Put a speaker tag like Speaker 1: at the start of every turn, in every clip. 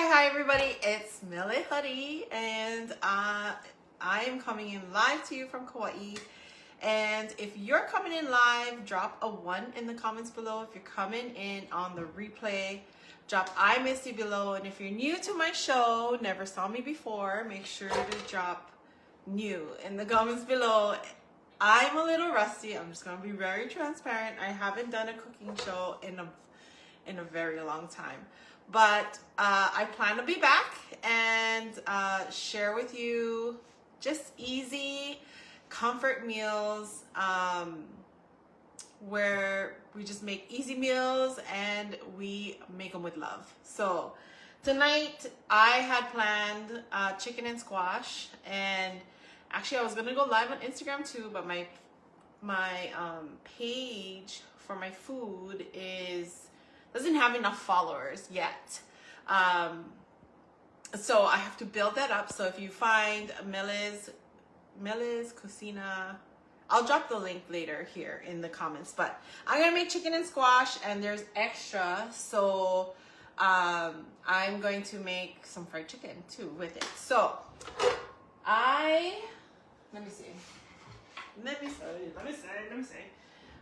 Speaker 1: Hi everybody, it's Mele and I am coming in live to you from Kauai. And if you're coming in live, drop a 1 in the comments below. If you're coming in on the replay, drop I miss you below. And if you're new to my show, never saw me before, make sure to drop new in the comments below. I'm a little rusty. I'm just gonna be very transparent. I haven't done a cooking show in a very long time. But I plan to be back and share with you just easy comfort meals where we just make easy meals and we make them with love. So tonight I had planned chicken and squash, and actually I was gonna go live on Instagram too, but my page for my food doesn't have enough followers yet. So I have to build that up. So if you find Mele's Kusina, I'll drop the link later here in the comments. But I'm gonna make chicken and squash, and there's extra. So I'm going to make some fried chicken too with it. So let me see.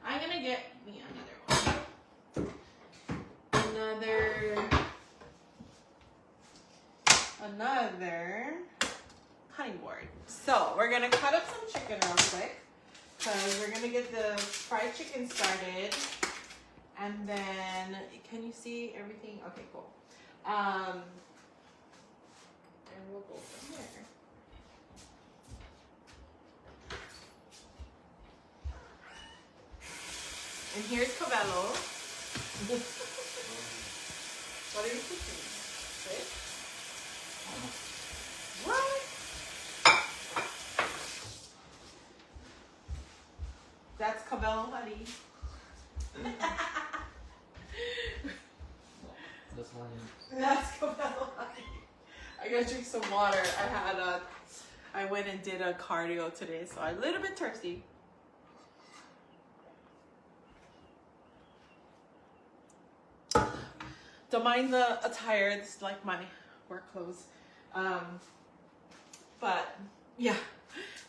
Speaker 1: I'm gonna get me another one. Another cutting board. So we're gonna cut up some chicken real quick because we're gonna get the fried chicken started, and then can you see everything? Okay, cool. And we'll go from there. And here's Cabello. What are you cooking? Right? What? That's Cabello honey.
Speaker 2: That's honey.
Speaker 1: That's Cabello honey. I gotta drink some water. I went and did a cardio today, so I'm a little bit thirsty. Don't mind the attire. It's like my work clothes. But yeah,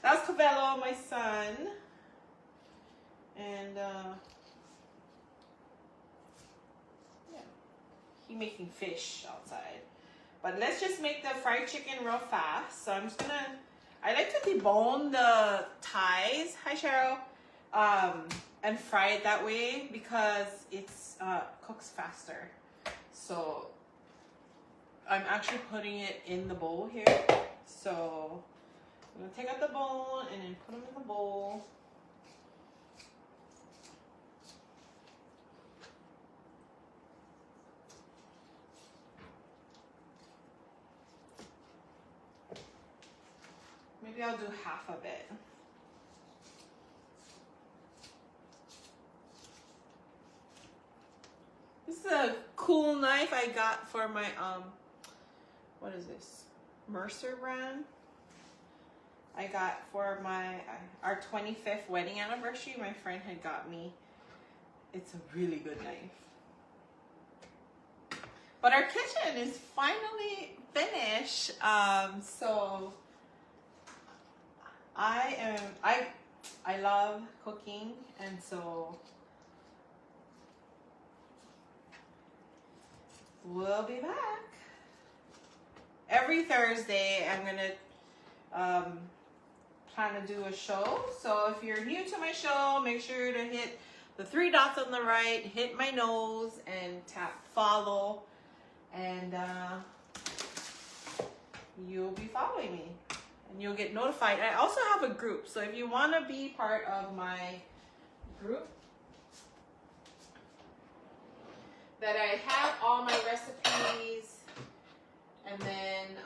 Speaker 1: that's Cabello, my son. And yeah, he making fish outside. But let's just make the fried chicken real fast. So I'm just gonna, I like to debone the thighs, hi Cheryl, and fry it that way because it's cooks faster. So I'm actually putting it in the bowl here. So I'm gonna take out the bone and then put them in the bowl. Maybe I'll do half of it. This is a cool knife I got for my, what is this? Mercer brand. I got for our 25th wedding anniversary. My friend had got me. It's a really good knife. But our kitchen is finally finished. So I love cooking, and so we'll be back. Every Thursday, I'm gonna plan to do a show. So if you're new to my show, make sure to hit the 3 dots on the right, hit my nose, and tap follow, and you'll be following me, and you'll get notified. I also have a group, so if you want to be part of my group, that I have all my recipes, and then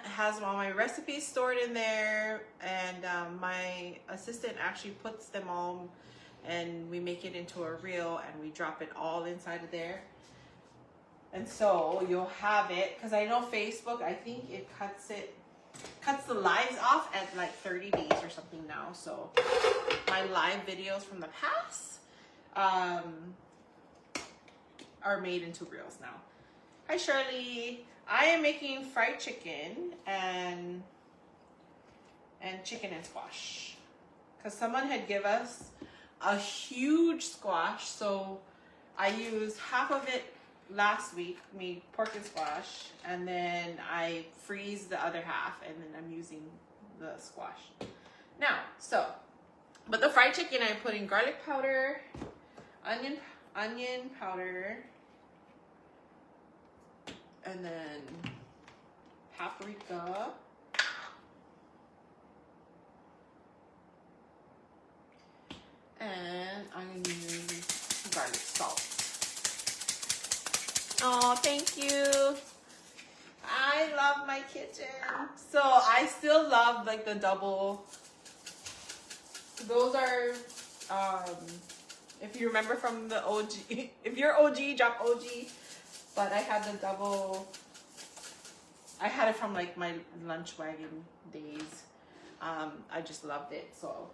Speaker 1: has all my recipes stored in there, and my assistant actually puts them all, and we make it into a reel, and we drop it all inside of there. And so you'll have it, because I know Facebook, I think it cuts it cuts the lives off at like 30 days or something now. So my live videos from the past are made into reels now. Hi Shirley. I am making fried chicken and chicken and squash. Because someone had give us a huge squash. So I used half of it last week, made pork and squash. And then I freeze the other half. And then I'm using the squash. Now, but the fried chicken, I'm putting garlic powder, onion powder, and then paprika, and I'm gonna use garlic salt. Oh, thank you. I love my kitchen. So I still love like the double. Those are, if you remember from the OG, if you're OG, drop OG. But I had the double, I had it from like my lunch wagon days. I just loved it. So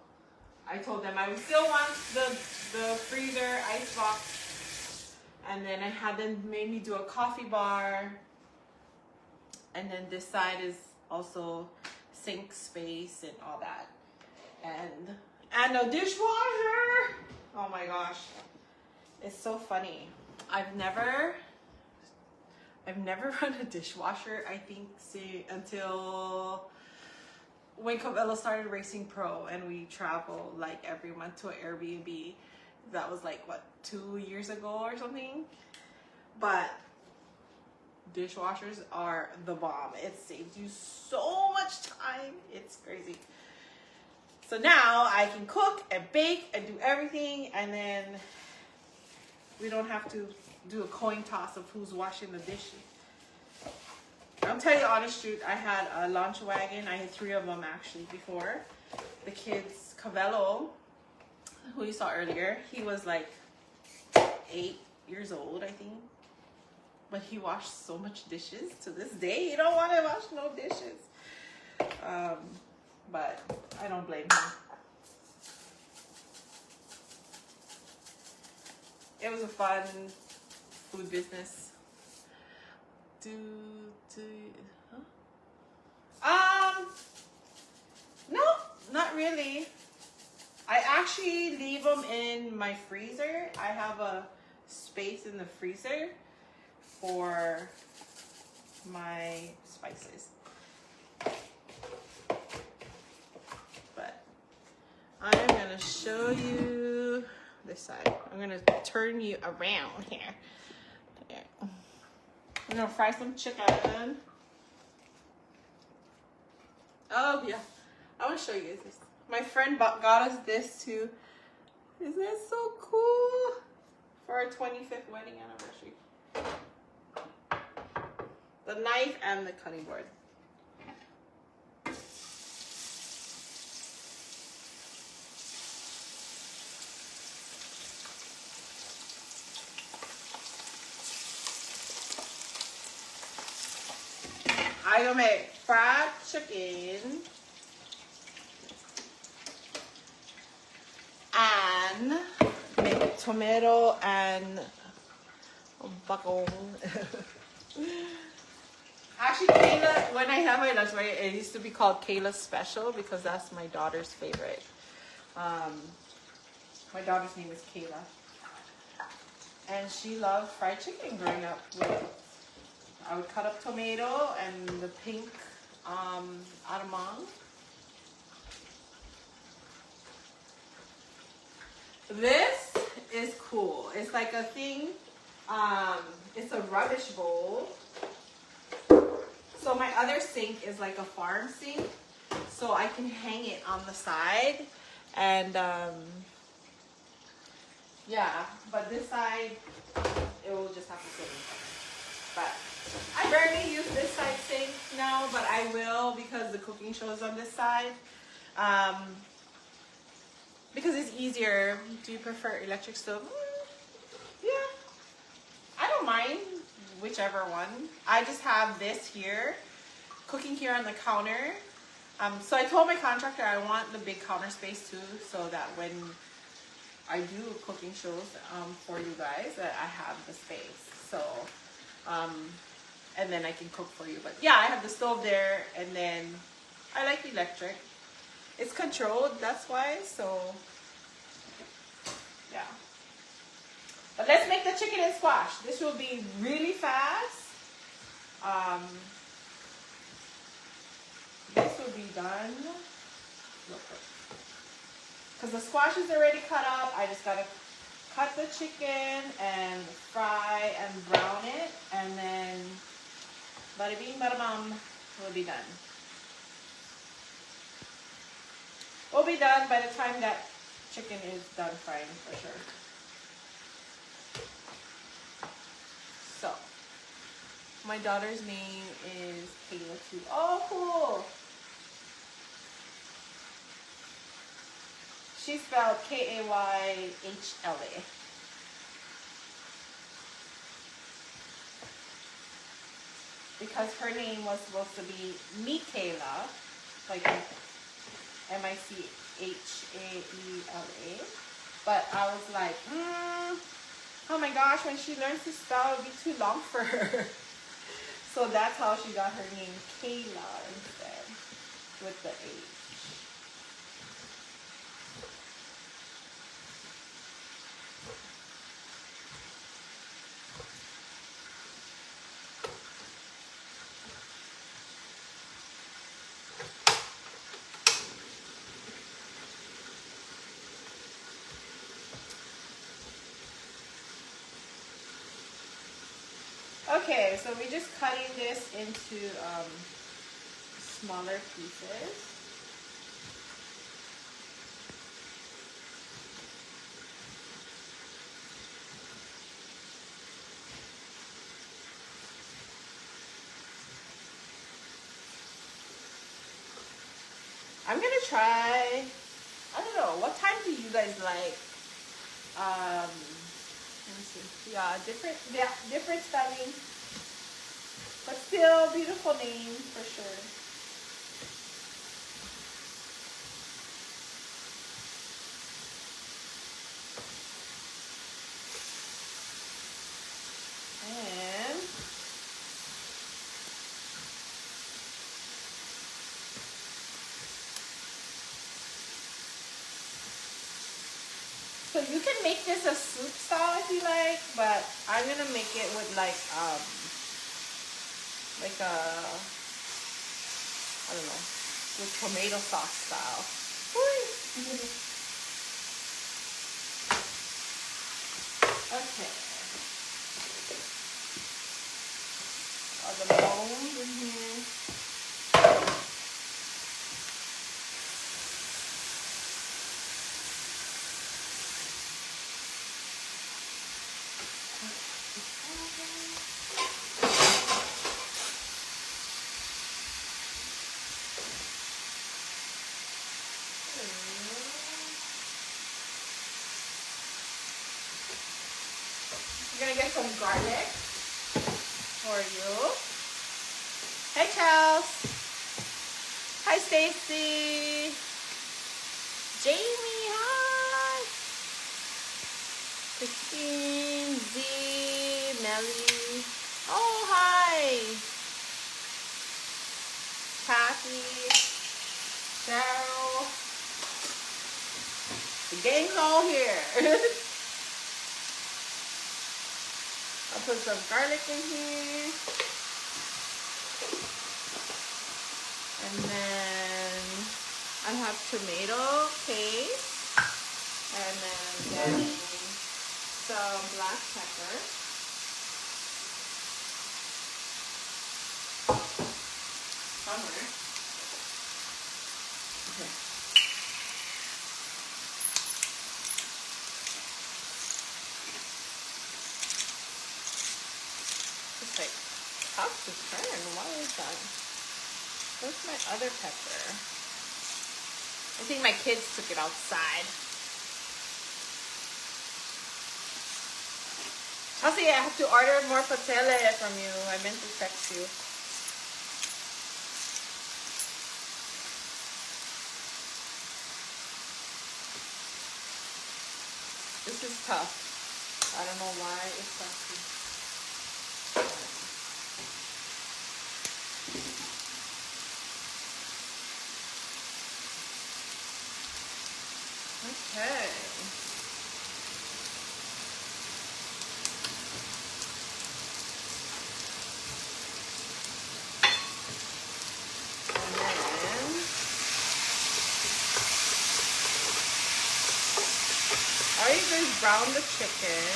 Speaker 1: I told them I would still want the freezer ice box. And then I had them made me do a coffee bar. And then this side is also sink space and all that. And a dishwasher. Oh my gosh. It's so funny. I've never run a dishwasher, I think, until when Cabello started racing pro and we travel like every month to an Airbnb. That was like, what, 2 years ago or something? But dishwashers are the bomb. It saves you so much time. It's crazy. So now I can cook and bake and do everything, and then we don't have to do a coin toss of who's washing the dishes. I'll tell you the honest truth, I had a lunch wagon. I had 3 of them actually before. The kids, Cabello, who you saw earlier, he was like 8 years old, I think. But he washed so much dishes. To this day, he don't want to wash no dishes. But I don't blame him. It was a fun food business. No, not really. I actually leave them in my freezer. I have a space in the freezer for my spices. But I'm gonna show you this side. I'm gonna turn you around here. There. I'm gonna fry some chicken. Oh yeah, I want to show you this. My friend got us this too. Isn't that so cool? For our 25th wedding anniversary. The knife and the cutting board. I'm gonna make fried chicken and make tomato and bacon. Actually, Kayla, when I have my lunch, it used to be called Kayla's Special because that's my daughter's favorite. My daughter's name is Kayla. And she loved fried chicken growing up. I would cut up tomato and the pink aramang. This is cool. It's like a thing. It's a rubbish bowl. So my other sink is like a farm sink. So I can hang it on the side. And yeah, but this side, it will just have to sit in there. But I barely use this side sink now, but I will because the cooking show is on this side. Because it's easier. Do you prefer electric stove? Yeah. I don't mind whichever one. I just have this here cooking here on the counter. So I told my contractor I want the big counter space too, so that when I do cooking shows for you guys, that I have the space. So, and then I can cook for you. But yeah, I have the stove there, and then I like electric. It's controlled, that's why. So, yeah. But let's make the chicken and squash. This will be really fast. This will be done real quick. Because the squash is already cut up. I just gotta cut the chicken and fry and brown it. And then bada bing, bada bum, we'll be done. We'll be done by the time that chicken is done frying for sure. So, my daughter's name is Kayla too. Oh, cool. She spelled Kayhla. Because her name was supposed to be Michaela, like Michaela. But I was like, oh my gosh, when she learns to spell, it'll be too long for her. So that's how she got her name Kayla instead, with the H. Okay, so we're just cutting this into smaller pieces. I'm gonna try, I don't know, what time do you guys like? Let me see. Yeah, different spelling, but still beautiful name for sure. And so you can make this a soup style if you like, but I'm gonna make it with like a, I don't know, with tomato sauce style. Okay. All the bones in here. I'm gonna get some garlic for you. Hey Charles. Hi Stacy. Jamie, hi. Christine, Z, Mele. Oh, hi. Kathy, Cheryl. The gang's all here. I'll put some garlic in here. And then I have tomato paste. And then some black pepper. Somewhere. Okay. It's like tough to turn. Why is that? Where's my other pepper? I think my kids took it outside. Chelsea, I have to order more patele from you. I meant to text you. This is tough. I don't know why it's tough. Okay. And then all you do is brown the chicken.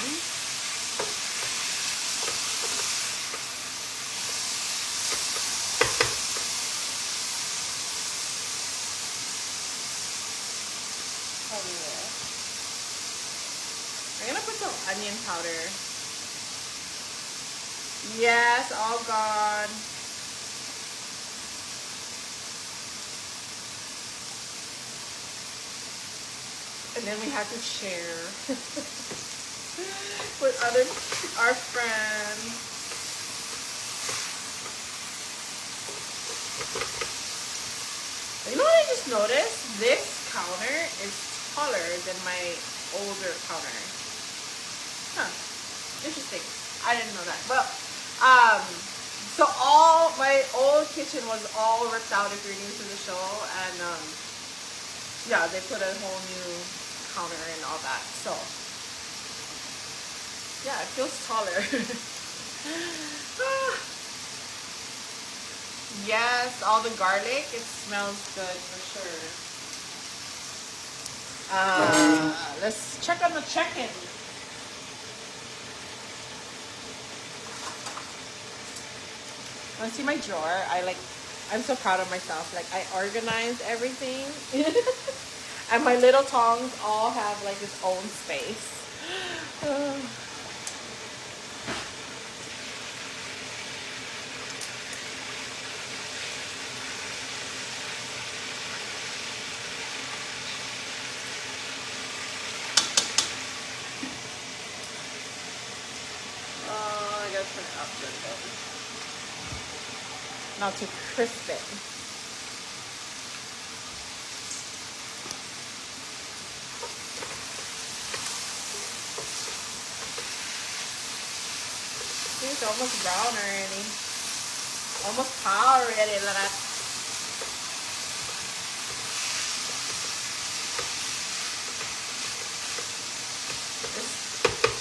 Speaker 1: I'm gonna put some onion powder. Yes, all gone. And then we have to share with our friends. You know what I just noticed? This counter is taller than my older counter. Huh. Interesting. I didn't know that. Well, so all my old kitchen was all ripped out if you're new to the show, and yeah, they put a whole new counter and all that. So yeah, it feels taller. Yes, all the garlic, it smells good for sure. Let's check on the check-in. Want to see my drawer? I'm so proud of myself. Like, I organize everything. And my little tongs all have like its own space. I gotta turn it up a little bit. Not too crisp it. It's almost brown already. Almost power already. Look at. This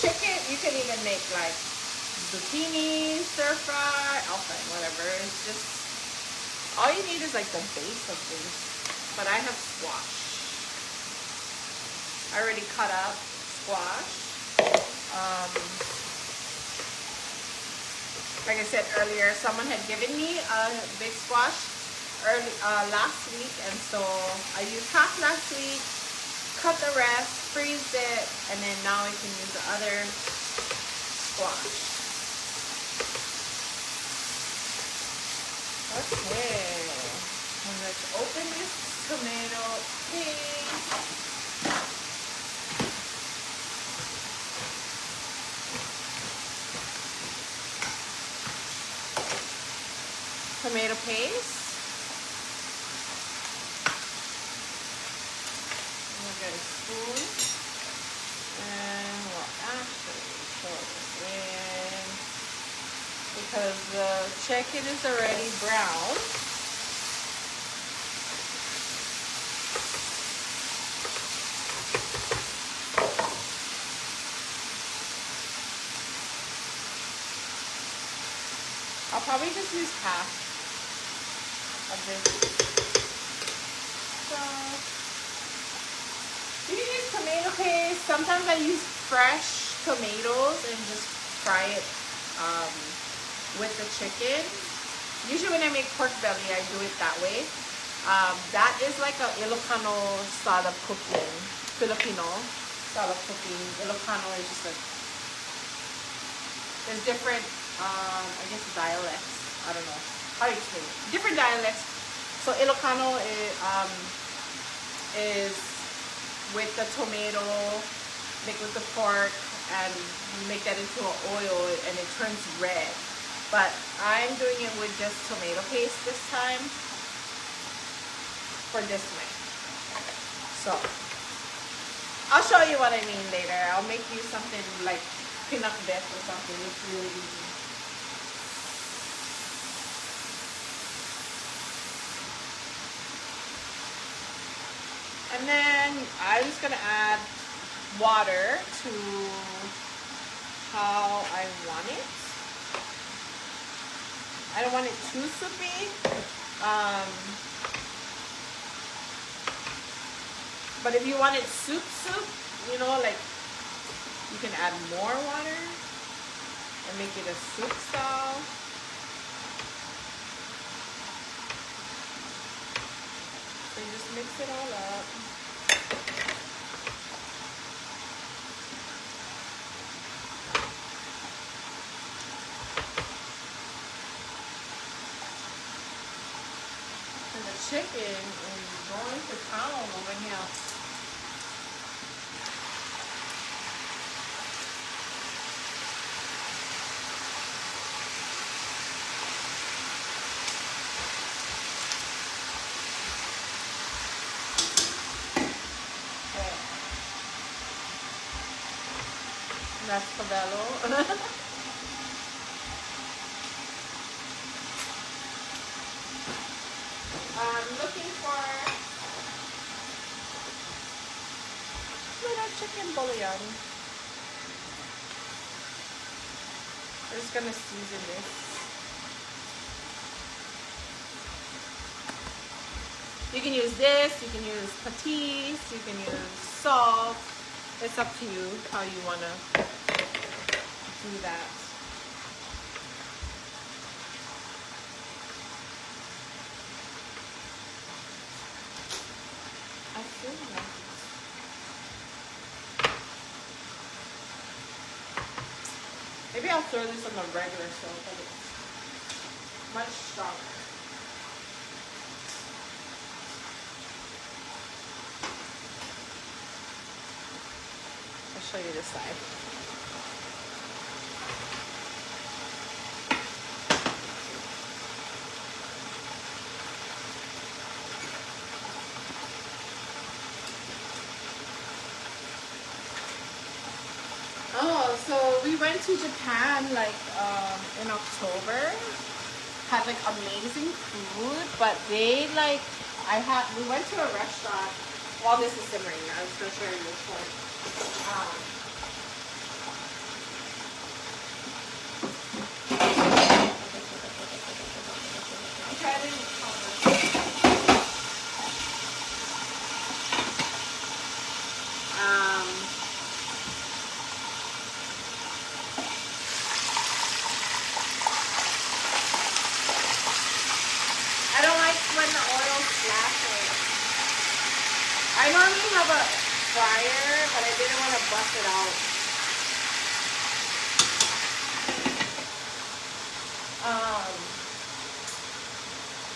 Speaker 1: chicken, you can even make like zucchini, stir fry, whatever. It's just, all you need is like the base of things. But I have squash. I already cut up squash. Like I said earlier, someone had given me a big squash last week, and so I used half last week, cut the rest, freezed it, and then now I can use the other squash. Okay, and let's open this tomato paste. Tomato paste. We'll get a spoon, and we'll actually pour this in because the chicken is already brown. I'll probably just use half of this. So you can use tomato paste. Sometimes I use fresh tomatoes and just fry it with the chicken. Usually when I make pork belly, I do it that way. That is like a Ilocano style of cooking, Filipino style of cooking. Ilocano is just like, there's different I guess dialects. I don't know how to explain it. Different dialects. So Ilocano is with the tomato, mixed with the pork, and you make that into an oil, and it turns red. But I'm doing it with just tomato paste this time for this way. So I'll show you what I mean later. I'll make you something like peanut dip or something. It's really easy. And then I'm just gonna add water to how I want it. I don't want it too soupy. But if you want it soup, you know, like you can add more water and make it a soup style. So you just mix it all up. And the chicken is going to town over here. That's Cabello. I'm looking for little chicken bouillon. We're just gonna season this. You can use this, you can use patis, you can use salt. It's up to you how you wanna do that. I feel like maybe I'll throw this on the regular stove, but it's much stronger. I'll show you this side. Oh, so we went to Japan like in October. Had like amazing food, but they like we went to a restaurant while this is simmering. I was gonna show you this one. I don't like when the oil splashes. I normally have a fryer, but I didn't want to bust it out.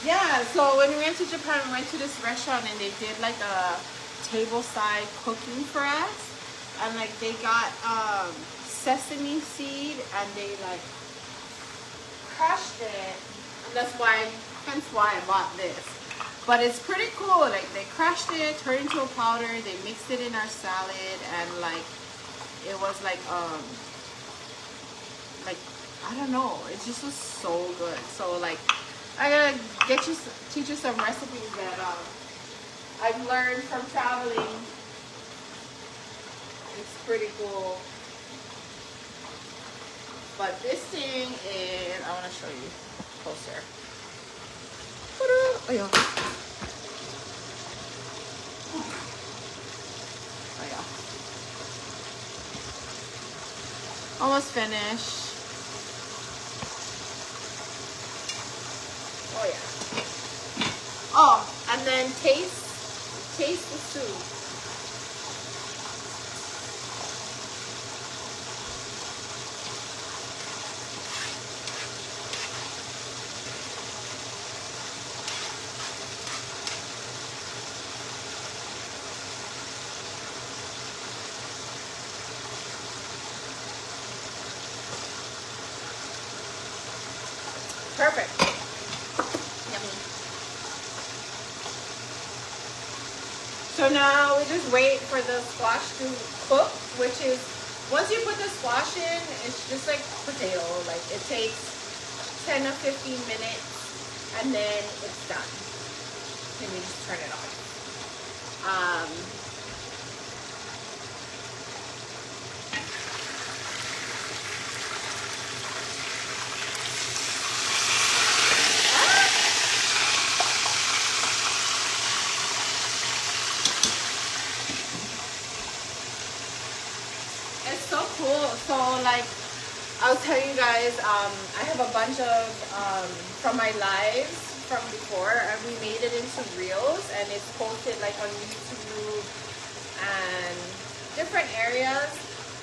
Speaker 1: Yeah, so when we went to Japan, we went to this restaurant and they did like a tableside cooking for us. And like they got sesame seed and they like crushed it. And that's hence why I bought this. But it's pretty cool. Like they crushed it, turned into a powder, they mixed it in our salad, and like it was like I don't know, it just was so good. So like I gotta teach you some recipes that I've learned from traveling. It's pretty cool. But this thing is, I want to show you closer. Oh yeah. Oh yeah. Almost finished. Oh yeah. Oh, and then taste the soup. Perfect. Yummy. So now we just wait for the squash to cook, which is, once you put the squash in, it's just like potato. Like it takes 10 to 15 minutes and then it's done. Then we just turn it off. It's so cool. So like I'll tell you guys, I have a bunch of from my lives from before, and we made it into reels, and it's posted like on YouTube and different areas.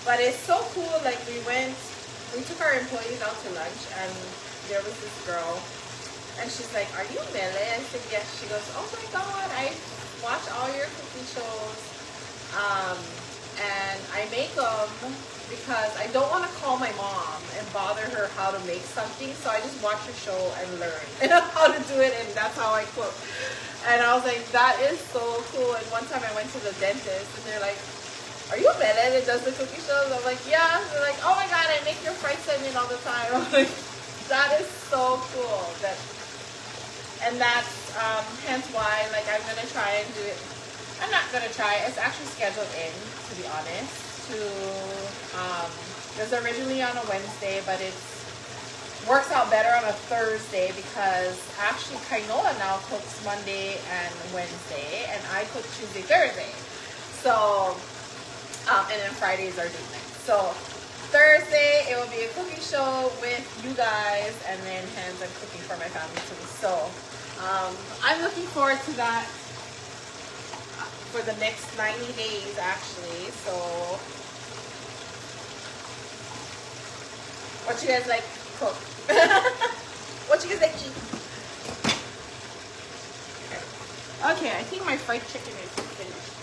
Speaker 1: But it's so cool. Like we took our employees out to lunch, and there was this girl, and she's like, "Are you Mele?" I said, "Yes." She goes, "Oh my God, I watch all your cooking shows, and I make them because I don't want to call my mom and bother her how to make something, so I just watch her show and learn how to do it, and that's how I cook." And I was like, that is so cool. And one time I went to the dentist, and they're like, "Are you Mele that does the cooking shows?" I'm like, "Yeah." They're like, "Oh my God, I make your fried salmon all the time." I'm like, that is so cool. And that's hence why, like, I'm gonna try and do it. I'm not gonna try. It's actually scheduled in, to be honest. It was originally on a Wednesday, but it works out better on a Thursday because actually Kainoa now cooks Monday and Wednesday, and I cook Tuesday, Thursday. So, and then Fridays are date night. So Thursday it will be a cooking show with you guys, and then hence I'm cooking for my family too. So I'm looking forward to that for the next 90 days actually. So what you guys like cook? What you guys like eat? Okay, I think my fried chicken is finished.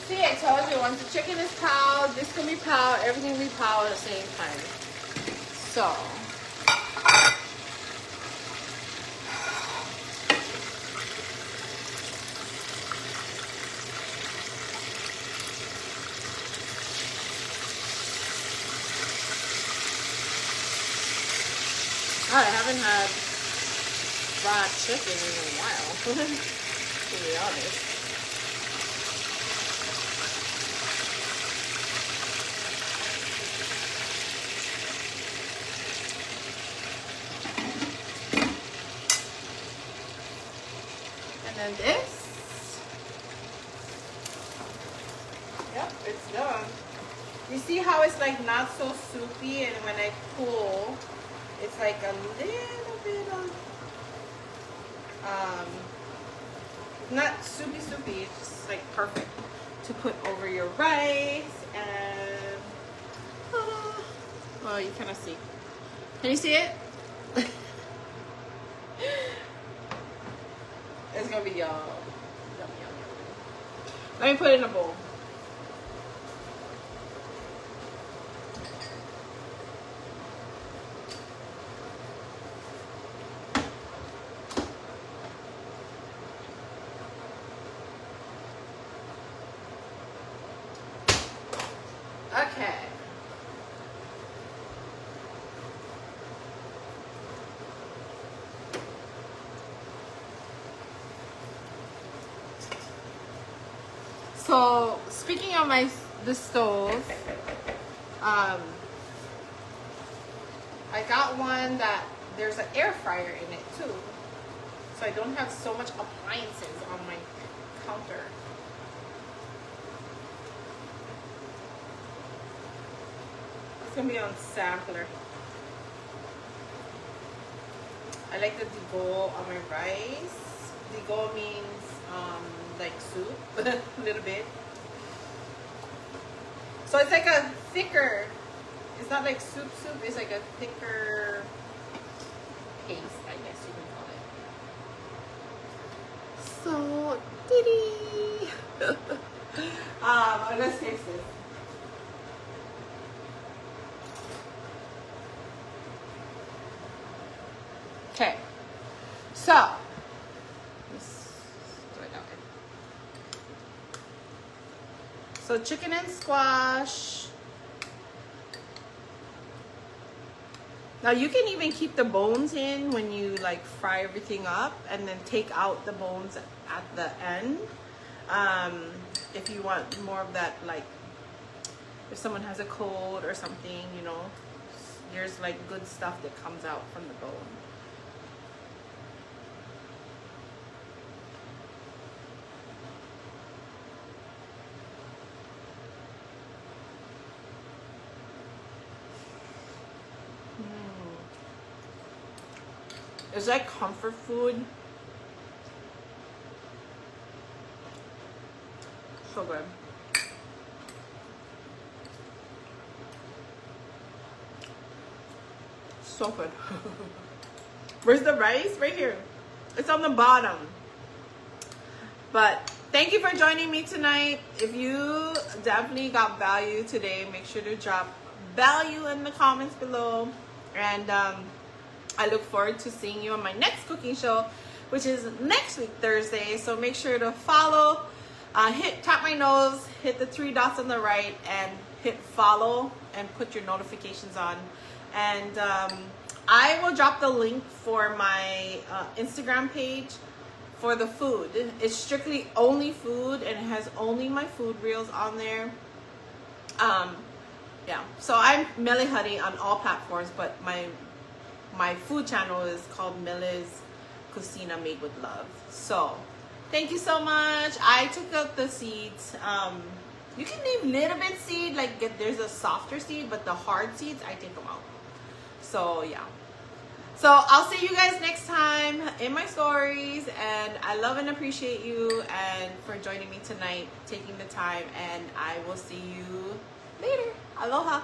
Speaker 1: See, I told you, once the chicken is powed, this can be powed, everything will be powed at the same time. So, I haven't had fried chicken in a while, to be honest. And this, yep, it's done. You see how it's like not so soupy, and when I pull, it's like a little bit of, not soupy, it's just like perfect to put over your rice. And, well, you kind of see. Can you see it? It's gonna be yum. Yum. Let me put it in a bowl. Okay. So speaking of the stove, I got one that there's an air fryer in it too, so I don't have so much appliances on my counter. It's gonna be on sampler. I like the digo on my rice. Digo means like soup, a little bit. So it's like a thicker, it's not like soup, it's like a thicker paste, I guess you can call it. salt. Diddy. Let's taste this. Okay, so let's do it that way. So chicken and squash. Now you can even keep the bones in when you like fry everything up, and then take out the bones at the end. If you want more of that, like if someone has a cold or something, you know, there's like good stuff that comes out from the bone. It's like comfort food. So good. So good. Where's the rice? Right here. It's on the bottom. But thank you for joining me tonight. If you definitely got value today, make sure to drop value in the comments below. And I look forward to seeing you on my next cooking show, which is next week, Thursday. So make sure to follow, tap my nose, hit the 3 dots on the right, and hit follow and put your notifications on. And I will drop the link for my Instagram page for the food. It's strictly only food, and it has only my food reels on there. Yeah, so I'm Mele on all platforms, but my food channel is called Mele's Kusina, Made with Love. So thank you so much. I took out the seeds. You can leave little bit seed, like there's a softer seed, but the hard seeds, I take them out. So yeah. So I'll see you guys next time in my stories, and I love and appreciate you and for joining me tonight, taking the time, and I will see you later. Aloha.